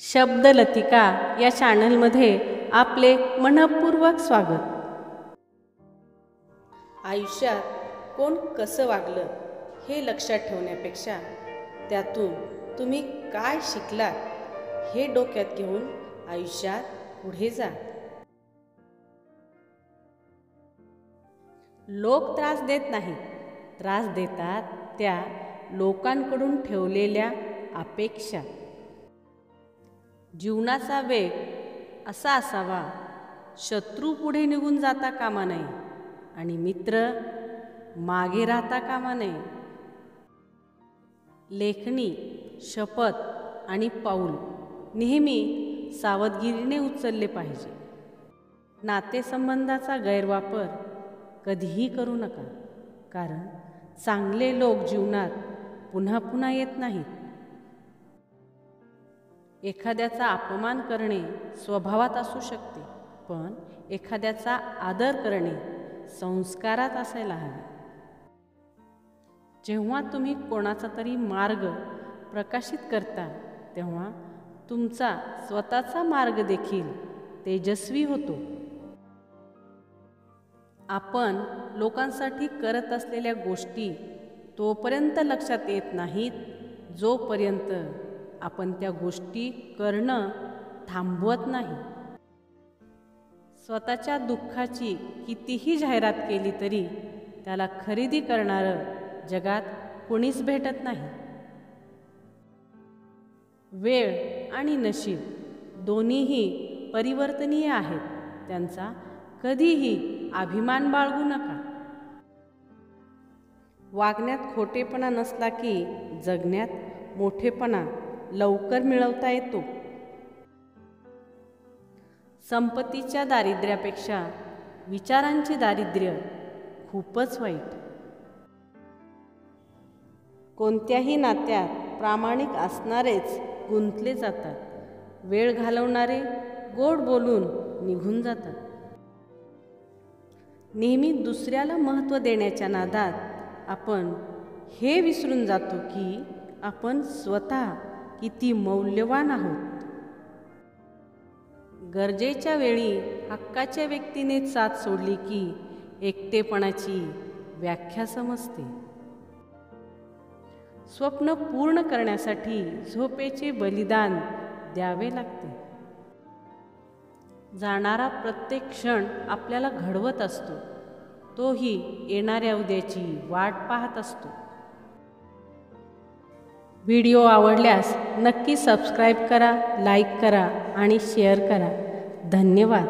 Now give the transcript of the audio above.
शब्दलतिका या चॅनलमध्ये आपले मनपूर्वक स्वागत। आयुष्यात कोण कसं वागलं हे लक्षात ठेवण्यापेक्षा त्यातून तुम्ही काय शिकलात हे डोक्यात घेऊन आयुष्यात पुढे जा। लोक त्रास देत नाहीत, त्रास देतात त्या लोकांकडून ठेवलेल्या अपेक्षा। जीवनाचा वेग असा असावा, शत्रू पुढे निघून जाता कामा नये आणि मित्र मागे राहता कामा नये। लेखणी, शपथ आणि पाऊल नेहमी सावधगिरीने उचलले पाहिजे। नातेसंबंधाचा गैरवापर कधीही करू नका, कारण चांगले लोक जीवनात पुन्हा पुन्हा येत नाहीत। एखाद्याचा अपमान करणे स्वभावात असू शकते, पण एखाद्याचा आदर करणे संस्कारात असायला हवे। जेव्हा तुम्ही कोणाचा तरी मार्ग प्रकाशित करता, तेव्हा तुमचा स्वतःचा मार्ग देखील तेजस्वी होतो। आपण लोकांसाठी करत असलेल्या गोष्टी तोपर्यंत लक्षात येत नाहीत, जोपर्यंत आपण त्या गोष्टी करणं थांबवत नाही। स्वतःच्या दुःखाची कितीही जाहिरात केली तरी त्याला खरेदी करणारं जगात कोणीच भेटत नाही। वेळ आणि नशीब दोन्हीही परिवर्तनीय आहेत, त्यांचा कधीही अभिमान बाळगू नका। वागण्यात खोटेपणा नसला की जगण्यात मोठेपणा लवकर मिळवता येतो। संपत्तीच्या दारिद्र्यापेक्षा विचारांचे दारिद्र्य खूपच वाईट। कोणत्याही नात्यात प्रामाणिक असणारेच गुंतले जातात, वेळ घालवणारे गोड बोलून निघून जातात। नेहमी दुसऱ्याला महत्त्व देण्याच्या नादात आपण हे विसरून जातो की आपण स्वतः किती मौल्यवान आहोत। गरजेच्या वेळी हक्काच्या व्यक्तीने साथ सोडली की एकटेपणाची व्याख्या समजते। स्वप्न पूर्ण करण्यासाठी झोपेचे बलिदान द्यावे लागते। जाणारा प्रत्येक क्षण आपल्याला घडवत असतो, तोही येणाऱ्या उद्याची वाट पाहत असतो। व्हिडिओ आवडल्यास नक्की सबस्क्राईब करा, लाईक करा आणि शेअर करा। धन्यवाद।